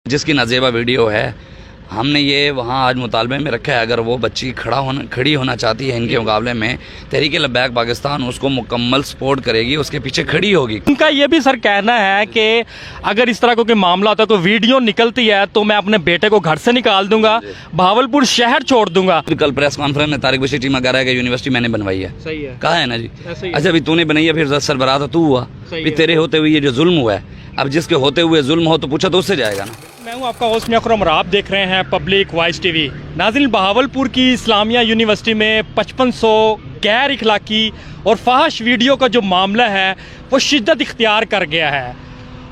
جس کی نازیبہ ویڈیو ہے، ہم نے یہ وہاں آج مطالبے میں رکھا ہے. اگر وہ بچی کھڑی ہونا چاہتی ہے ان کے مقابلے میں، تحریک لبیک پاکستان اس کو مکمل سپورٹ کرے گی، اس کے پیچھے کھڑی ہوگی. ان کا یہ بھی سر کہنا ہے کہ اگر اس طرح کوئی معاملہ ہوتا ہے، کوئی ویڈیو نکلتی ہے تو میں اپنے بیٹے کو گھر سے نکال دوں گا، بہاولپور شہر چھوڑ دوں گا. کل پریس کانفرنس میں طارق بشیر چیمہ کہہ رہا ہے کہ یونیورسٹی میں نے بنوائی ہے. صحیح ہے، کہا ہے نا جی. اچھا بھی تو نے بنائی ہے، پھر سربراہ تو تو ہوا. بھی تیرے ہوتے ہوئے یہ جو ظلم ہوا ہے، اب جس کے ہوتے ہوئے ظلم ہو تو پوچھا تو اس سے جائے گا نا. میں ہوں آپ کا ہوسٹ اکرم اور آپ دیکھ رہے ہیں پبلک وائس ٹی وی. ناظرین، بہاولپور کی اسلامیہ یونیورسٹی میں 5500 غیر اخلاقی اور فحش ویڈیو کا جو معاملہ ہے وہ شدت اختیار کر گیا ہے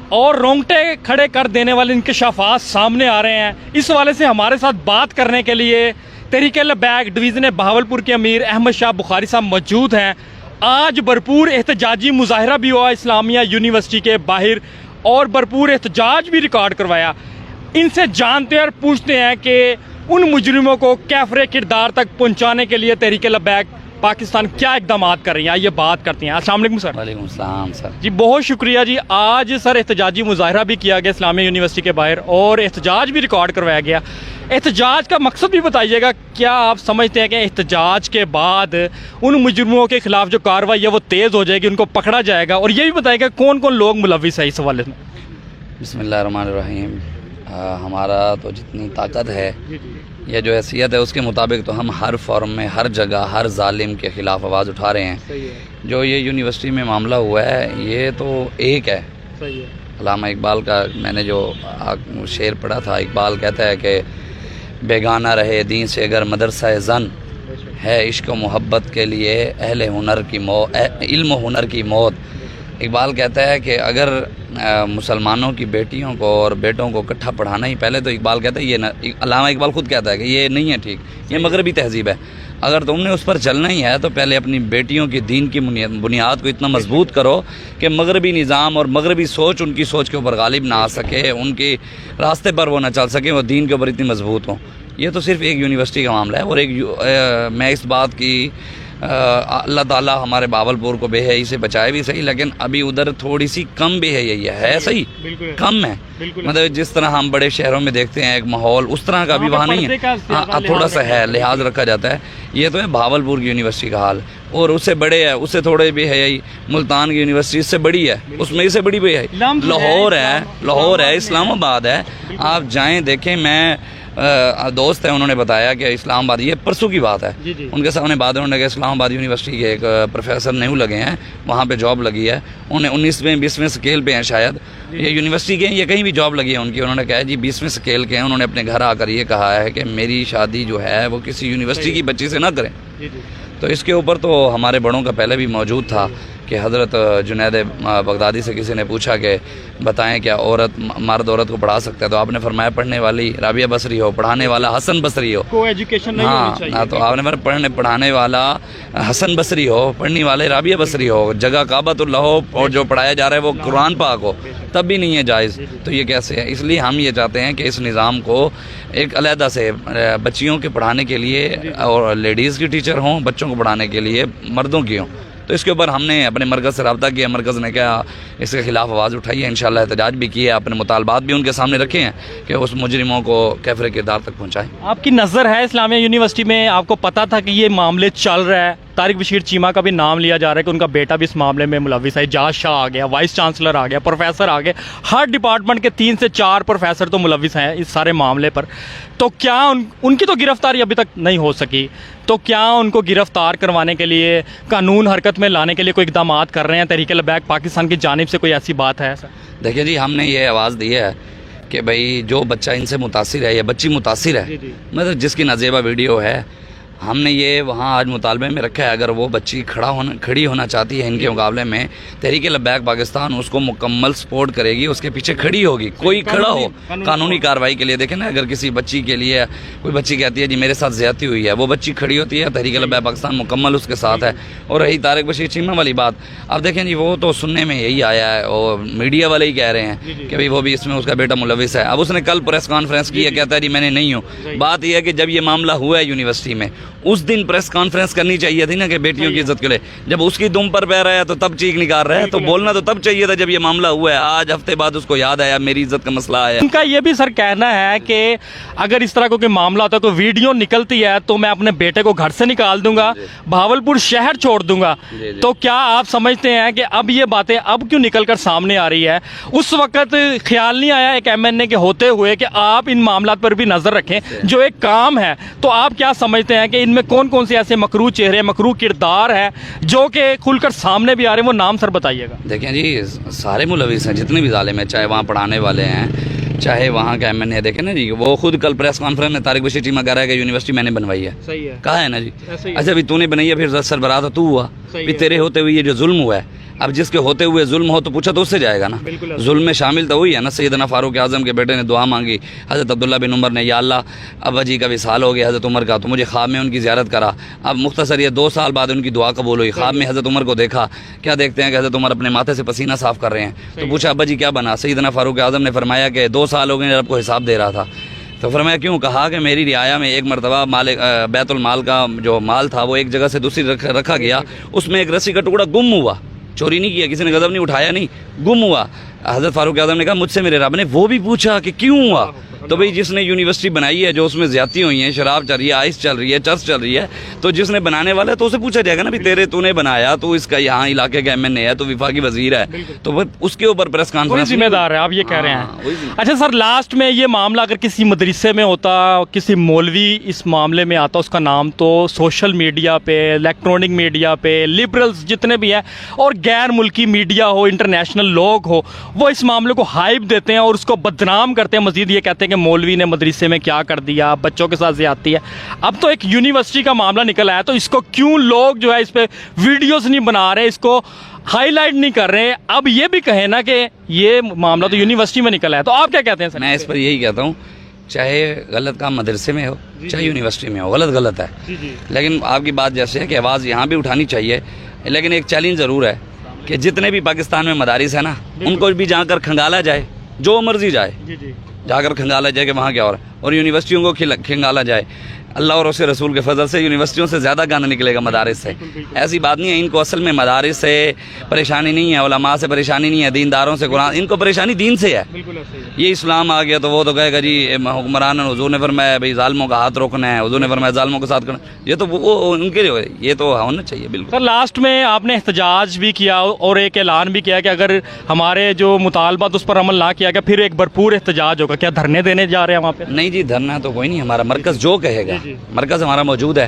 اور رونگٹے کھڑے کر دینے والے انکشافات سامنے آ رہے ہیں. اس حوالے سے ہمارے ساتھ بات کرنے کے لیے تحریک لبیک ڈویژن بہاولپور کے امیر احمد شاہ بخاری صاحب موجود ہیں. آج بھرپور احتجاجی مظاہرہ بھی ہوا اسلامیہ یونیورسٹی کے باہر اور بھرپور احتجاج بھی ریکارڈ کروایا. ان سے جانتے ہیں اور پوچھتے ہیں کہ ان مجرموں کو کیفر کردار تک پہنچانے کے لیے تحریک لبیک پاکستان کیا اقدامات کر رہی ہیں. آئیے بات کرتے ہیں. السلام علیکم سر. وعلیکم السلام سر. جی بہت شکریہ جی. آج سر احتجاجی مظاہرہ بھی کیا گیا اسلامیہ یونیورسٹی کے باہر اور احتجاج بھی ریکارڈ کروایا گیا. احتجاج کا مقصد بھی بتائیے گا. کیا آپ سمجھتے ہیں کہ احتجاج کے بعد ان مجرموں کے خلاف جو کارروائی ہے وہ تیز ہو جائے گی، ان کو پکڑا جائے گا؟ اور یہ بھی بتائیے گا کون کون لوگ ملوث ہیں اس حوالے میں؟ بسم اللہ الرحمن الرحیم. ہمارا تو جتنی طاقت ہے یا جو حیثیت ہے اس کے مطابق تو ہم ہر فورم میں، ہر جگہ، ہر ظالم کے خلاف آواز اٹھا رہے ہیں. جو یہ یونیورسٹی میں معاملہ ہوا ہے یہ تو ایک ہے. علامہ اقبال کا میں نے جو شعر پڑھا تھا، اقبال کہتا ہے کہ بیگانہ رہے دین سے اگر مدرسہ زن، ہے عشق و محبت کے لیے اہل ہنر کی موت، علم و ہنر کی موت. اقبال کہتا ہے کہ اگر مسلمانوں کی بیٹیوں کو اور بیٹوں کو اکٹھا پڑھانا ہی، پہلے تو اقبال کہتا ہے یہ علامہ اقبال خود کہتا ہے کہ یہ نہیں ہے ٹھیک، یہ مغربی تہذیب ہے. اگر تم نے اس پر چلنا ہی ہے تو پہلے اپنی بیٹیوں کی دین کی بنیاد کو اتنا مضبوط کرو کہ مغربی نظام اور مغربی سوچ ان کی سوچ کے اوپر غالب نہ آ سکے، ان کے راستے پر وہ نہ چل سکے، وہ دین کے اوپر اتنی مضبوط ہوں. یہ تو صرف ایک یونیورسٹی کا معاملہ ہے. اور ایک میں اس بات کی اللہ تعالیٰ ہمارے بہاولپور کو بے حیائی سے بچائے بھی صحیح، لیکن ابھی ادھر تھوڑی سی کم بے حیائی ہے صحیح، کم ہے. مطلب جس طرح ہم بڑے شہروں میں دیکھتے ہیں ایک ماحول، اس طرح کا ابھی وہاں نہیں ہے. تھوڑا سا ہے، لحاظ رکھا جاتا ہے. یہ تو ہے بہاولپور کی یونیورسٹی کا حال. اور اس سے بڑے ہے، اس سے تھوڑے بے حیائی ملتان کی یونیورسٹی اس سے بڑی ہے، اس میں اس سے بڑی بے حیائی لاہور ہے، اسلام آباد ہے. آپ جائیں دیکھیں. میں دوست ہیں، انہوں نے بتایا کہ اسلام آباد، یہ پرسوں کی بات ہے، ان کے سامنے بات انہوں نے کہ اسلام آباد یونیورسٹی کے ایک پروفیسر نیو لگے ہیں، وہاں پہ جاب لگی ہے. انہیں 19ویں 20ویں سکیل پہ ہیں شاید، یہ یونیورسٹی کے ہیں، یہ کہیں بھی جاب لگی ہے ان کی. انہوں نے کہا جی 20ویں سکیل کے ہیں. انہوں نے اپنے گھر آ کر یہ کہا ہے کہ میری شادی جو ہے وہ کسی یونیورسٹی کی بچی سے نہ کریں. تو اس کے اوپر تو ہمارے بڑوں کا پہلے بھی موجود تھا کہ حضرت جنید بغدادی سے کسی نے پوچھا کہ بتائیں کیا مرد عورت کو پڑھا سکتا ہے؟ تو آپ نے فرمایا پڑھنے والی رابعہ بصری ہو، پڑھانے والا حسن بصری ہو. کو ایجوکیشن نہیں ہونی چاہیے. تو آپ نے پڑھانے والا حسن بصری ہو، پڑھنے والے رابعہ بصری ہو، جگہ کعبۃ اللہ ہو اور جو پڑھایا جا رہا ہے وہ قرآن پاک ہو، تب بھی نہیں ہے جائز. تو یہ کیسے ہے؟ اس لیے ہم یہ چاہتے ہیں کہ اس نظام کو ایک علیحدہ سے بچیوں کے پڑھانے کے لیے اور لیڈیز کی ٹیچر ہوں، بچوں کو پڑھانے کے لیے مردوں کی ہوں. تو اس کے اوپر ہم نے اپنے مرکز سے رابطہ کیا، مرکز نے کیا اس کے خلاف آواز اٹھائی ہے. انشاءاللہ احتجاج بھی کیا، اپنے مطالبات بھی ان کے سامنے رکھے ہیں کہ اس مجرموں کو کیفر کردار تک پہنچائیں. آپ کی نظر ہے اسلامیہ یونیورسٹی میں، آپ کو پتہ تھا کہ یہ معاملے چل رہا ہے؟ طارق بشیر چیمہ کا بھی نام لیا جا رہا ہے کہ ان کا بیٹا بھی اس معاملے میں ملوث ہے. اعجاز شاہ آ گیا، وائس چانسلر آ گیا، پروفیسر آ گئے، ہر ڈپارٹمنٹ کے 3 سے 4 پروفیسر تو ملوث ہیں اس سارے معاملے پر. تو کیا ان کی تو گرفتاری ابھی تک نہیں ہو سکی، تو کیا ان کو گرفتار کروانے کے لیے، قانون حرکت میں لانے کے لیے کوئی اقدامات کر رہے ہیں تحریک لبیک پاکستان کی جانب سے؟ کوئی ایسی بات ہے سر؟ دیکھیے جی، ہم نے یہ آواز دی ہے کہ بھائی جو بچہ ان سے متاثر ہے یا بچی متاثر ہے، مطلب جس کی نازیبہ ویڈیو ہے، ہم نے یہ وہاں آج مطالبے میں رکھا ہے. اگر وہ بچی کھڑی ہونا چاہتی ہے ان کے مقابلے میں، تحریک لبیک پاکستان اس کو مکمل سپورٹ کرے گی، اس کے پیچھے کھڑی ہوگی. کوئی کھڑا ہو قانونی کارروائی کے لیے. دیکھیں نا، اگر کسی بچی کے لیے کوئی بچی کہتی ہے جی میرے ساتھ زیادتی ہوئی ہے، وہ بچی کھڑی ہوتی ہے، تحریک لبیک پاکستان مکمل اس کے ساتھ ہے. اور رہی طارق بشیر چیمہ والی بات، اب دیکھیں جی وہ تو سننے میں یہی آیا ہے اور میڈیا والے ہی کہہ رہے ہیں کہ بھئی وہ بھی اس میں اس کا بیٹا ملوث ہے. اب اس نے کل پریس کانفرنس کی ہے، کہتا ہے جی میں نے نہیں ہوں. بات یہ ہے کہ جب یہ معاملہ ہوا ہے یونیورسٹی میں، اس دن پریس کانفرنس کرنی چاہیے تھی نا کہ بیٹیوں کی عزت کے لیے. جب اس کی دم پر پہ رہا ہے تو تب چیخ نکال رہا ہے, تو بولنا تو تب چاہیے تھا جب یہ معاملہ ہوا ہے. آج ہفتے بعد اس کو یاد آیا میری عزت کا مسئلہ آیا. ان کا یہ بھی سر کہنا ہے کہ اگر اس طرح کوئی معاملہ ہوتا ہے, کوئی ویڈیو نکلتی ہے تو میں اپنے بیٹے کو گھر سے نکال دوں گا, بہاولپور شہر چھوڑ دوں گا. تو کیا آپ سمجھتے ہیں کہ اب یہ باتیں اب کیوں نکل کر سامنے آ رہی ہے؟ اس وقت خیال نہیں آیا ایک MNA کے ہوتے ہوئے کہ آپ ان معاملات پر بھی نظر رکھیں جو ایک کام ہے؟ تو آپ کیا سمجھتے ہیں کہ ان میں کون کون سے ایسے مکروہ چہرے, مکروہ کردار ہیں جو کہ کھل کر سامنے بھی آ رہے ہیں؟ وہ نام سر بتائیے گا. دیکھیں جی, سارے ملوث ہیں جتنے بھی ظالم ہیں, چاہے وہاں پڑھانے والے ہیں, چاہے وہاں کا MNA. دیکھیں نا جی, وہ خود کل پریس کانفرنس میں طارق بشیر چیمہ کہہ رہا ہے کہ یونیورسٹی میں نے بنوائی ہے. صحیح ہے, کہا ہے نا جی. اچھا بھی تو نے بنائی ہے, پھر سربراہ تو ہوا, پھر تیرے ہوتے ہوئے یہ جو ظلم ہوا ہے, اب جس کے ہوتے ہوئے ظلم ہو تو پوچھا تو اس سے جائے گا نا. ظلم میں شامل تو وہی ہے نا. سیدنا فاروق اعظم کے بیٹے نے دعا مانگی, حضرت عبداللہ بن عمر نے, یا اللہ ابا جی کا وصال ہو گیا حضرت عمر کا, تو مجھے خواب میں ان کی زیارت کرا. اب مختصر یہ 2 سال بعد ان کی دعا قبول ہوئی. خواب میں حضرت عمر کو دیکھا, کیا دیکھتے ہیں کہ حضرت عمر اپنے ماتھے سے پسینہ صاف کر رہے ہیں. تو پوچھا ابا جی کیا بنا؟ سیدنا فاروق اعظم نے فرمایا کہ 2 سال ہو گئے رب کو حساب دے رہا تھا. تو فرمایا کیوں؟ کہا کہ میری رعایا میں ایک مرتبہ بیت المال کا جو مال تھا وہ ایک جگہ سے دوسری رکھا گیا, اس میں ایک رسی کا ٹکڑا گم ہوا. چوری نہیں کیا, کسی نے غضب نہیں اٹھایا, نہیں, گم ہوا. حضرت فاروق اعظم نے کہا مجھ سے میرے رب نے وہ بھی پوچھا کہ کیوں ہوا. تو بھئی جس نے یونیورسٹی بنائی ہے, جو اس میں زیادتی ہوئی ہیں, شراب چل رہی ہے, آئس چل رہی ہے, چرس چل رہی ہے, تو جس نے بنانے والا ہے تو اسے پوچھا جائے گا نا بھی تو نے بنایا, تو اس کا یہاں علاقے کا MNA ہے, تو وفاقی وزیر ہے, تو اس کے اوپر پریس کانفرنس ذمہ دار ہے, آپ یہ کہہ رہے ہیں. اچھا سر, لاسٹ میں یہ معاملہ اگر کسی مدرسے میں ہوتا, کسی مولوی اس معاملے میں آتا, اس کا نام تو سوشل میڈیا پہ, الیکٹرانک میڈیا پہ, لبرلز جتنے بھی ہیں اور غیر ملکی میڈیا ہو, انٹرنیشنل لوگ ہو, وہ اس معاملے کو ہائپ دیتے ہیں اور اس کو بدنام کرتے ہیں. مزید یہ کہتے ہیں کہ مولوی نے مدرسے میں کیا کر دیا, بچوں کے ساتھ زیادتی ہے. اب تو ایک یونیورسٹی کا معاملہ نکل آیا, تو اس کو کیوں لوگ جو ہے اس پہ ویڈیوز نہیں بنا رہے, اس کو ہائی لائٹ نہیں کر رہے؟ اب یہ بھی کہیں نا کہ یہ معاملہ تو یونیورسٹی میں نکل آیا, تو آپ کیا کہتے ہیں سر؟ میں اس پر یہی کہتا ہوں, چاہے غلط کام مدرسے میں ہو چاہے یونیورسٹی میں ہو, غلط ہے. لیکن آپ کی بات جیسے ہے کہ آواز یہاں بھی اٹھانی چاہیے, لیکن ایک چیلنج ضرور ہے کہ جتنے بھی پاکستان میں مدارس ہیں نا, ان کو بھی جا کر کھنگالا جائے, جو مرضی جائے جا کر کھنگالا جائے کہ وہااں کیا ہو رہا ہے, اور یونیورسٹیوں کو کھنگالا جائے. اللہ اور اس کے رسول کے فضل سے یونیورسٹیوں سے زیادہ گند نکلے گا مدارس سے. ایسی بات نہیں ہے, ان کو اصل میں مدارس سے پریشانی نہیں ہے, علماء سے پریشانی نہیں ہے, دینداروں سے, قرآن, ان کو پریشانی دین سے ہے. یہ اسلام آ گیا تو وہ تو کہے گا جی حکمران, حضور نے فرمایا بھائی ظالموں کا ہاتھ روکنا ہے, حضور نے فرمایا ظالموں کے ساتھ کرنا, یہ تو وہ ان کے لیے, یہ تو ہونا چاہیے. بالکل سر, لاسٹ میں آپ نے احتجاج بھی کیا اور ایک اعلان بھی کیا کہ اگر ہمارے جو مطالبات اس پر عمل نہ کیا گیا پھر ایک بھرپور احتجاج ہوگا. کیا دھرنے دینے جا رہے ہیں وہاں پہ؟ نہیں جی, دھرنا تو کوئی نہیں, ہمارا مرکز جو کہے گا, مرکز ہمارا موجود ہے,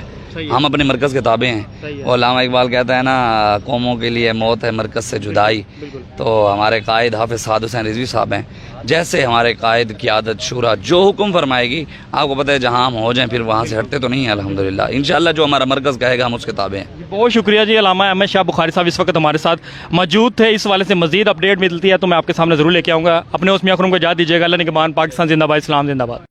ہم اپنے مرکز کے تابع ہیں. اور علامہ اقبال کہتا ہے نا, قوموں کے لیے موت ہے مرکز سے جدائی. تو ہمارے قائد حافظ سعد حسین رضوی صاحب ہیں, جیسے ہمارے قائد قیادت شورا جو حکم فرمائے گی, آپ کو پتہ ہے جہاں ہم ہو جائیں پھر وہاں سے ہٹتے تو نہیں ہیں الحمدللہ. انشاءاللہ جو ہمارا مرکز کہے گا ہم اس کے تابع ہیں. بہت شکریہ جی. علامہ احمد شاہ بخاری صاحب اس وقت ہمارے ساتھ موجود تھے. اس والے سے مزید اپڈیٹ ملتی ہے تو میں آپ کے سامنے ضرور لے کے آؤں گا. اپنے اس میاں خرم کو اجازت دیجیے گا. اللہ نگہبان. پاکستان زندہ باد, اسلام زندہ باد.